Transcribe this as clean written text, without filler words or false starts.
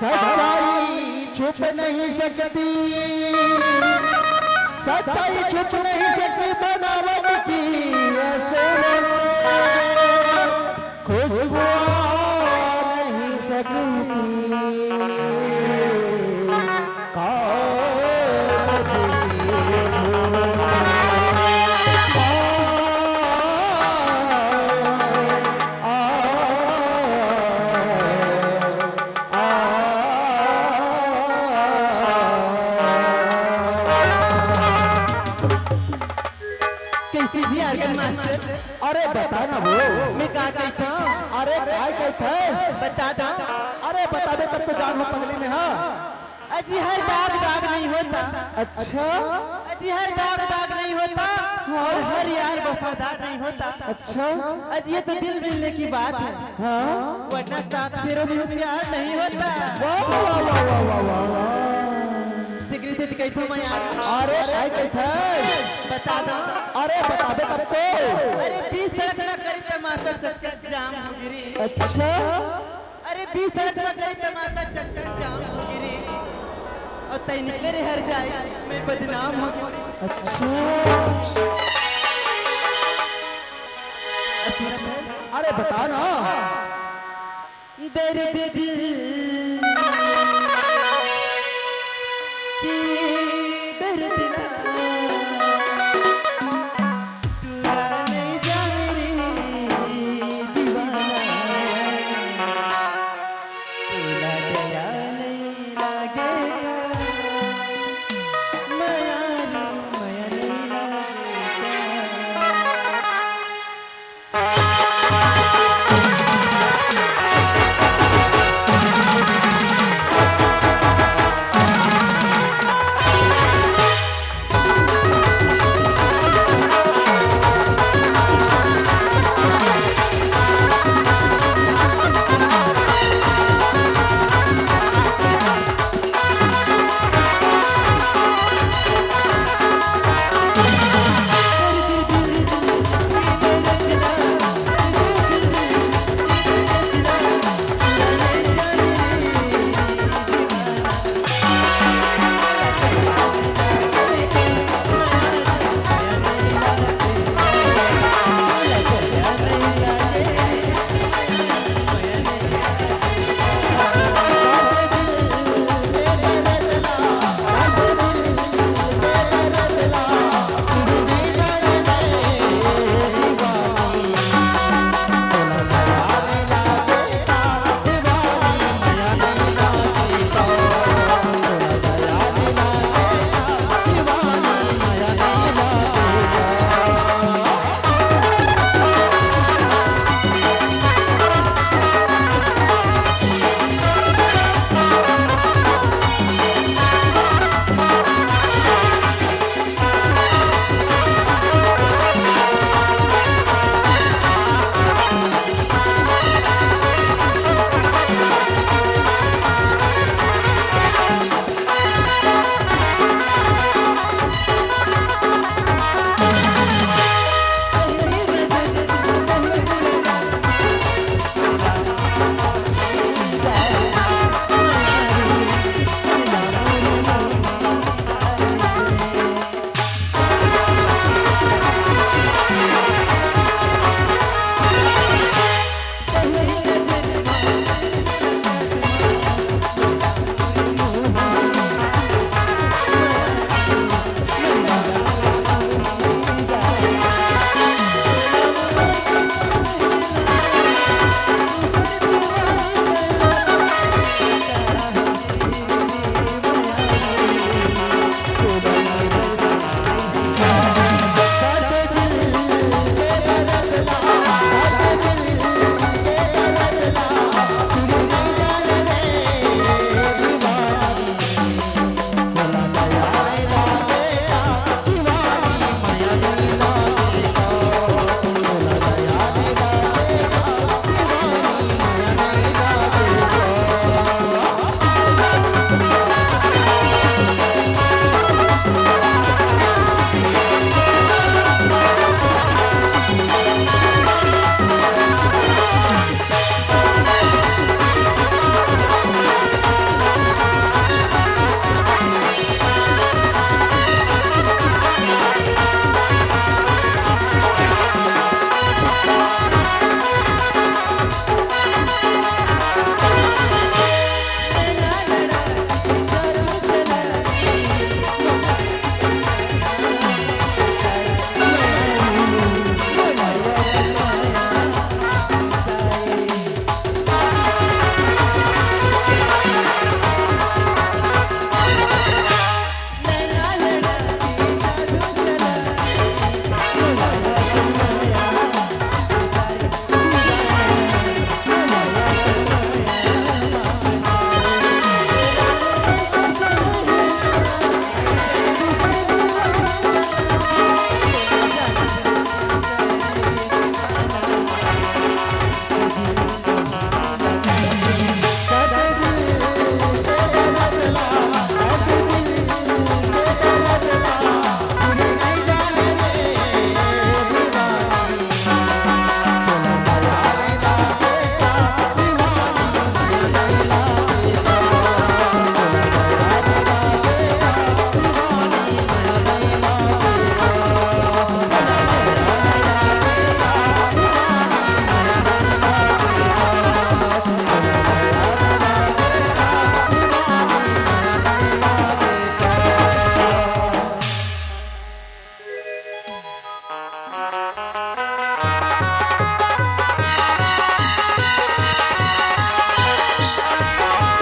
सच्चाई छुप नहीं सकती, सच्चाई छुप नहीं सकती, बनावट की असर खुशबू नहीं सकती। अरे बता ना वो मैं का कहता हूं। अरे काय कहते बता दा। अरे बता दे तब तो जान हो पगली में। हाँ अजी हर दाग दाग नहीं होता। अच्छा अजी हर दाग दाग नहीं होता और हर यार वफादार नहीं होता। अच्छा अजी ये तो दिल मिलने की बात है। हाँ वरना साथ फेरों में प्यार नहीं होता। वाह वाह वाह वाह वाह वाह वाह। डिग्री से कहता हूं मैं यार। अरे काय कहते बता दा। अरे बता दे तब तो। अरे 20 सड़क ना करी तमाशा चक्कर जाम हो गिरी। अच्छा अरे 20 सड़क ना करी तमाशा चक्कर जाम हो गिरी और तई निकले हर जाए मैं बदनाम हो गिरी। अच्छा असरत है। अरे बता ना। दर्द दिल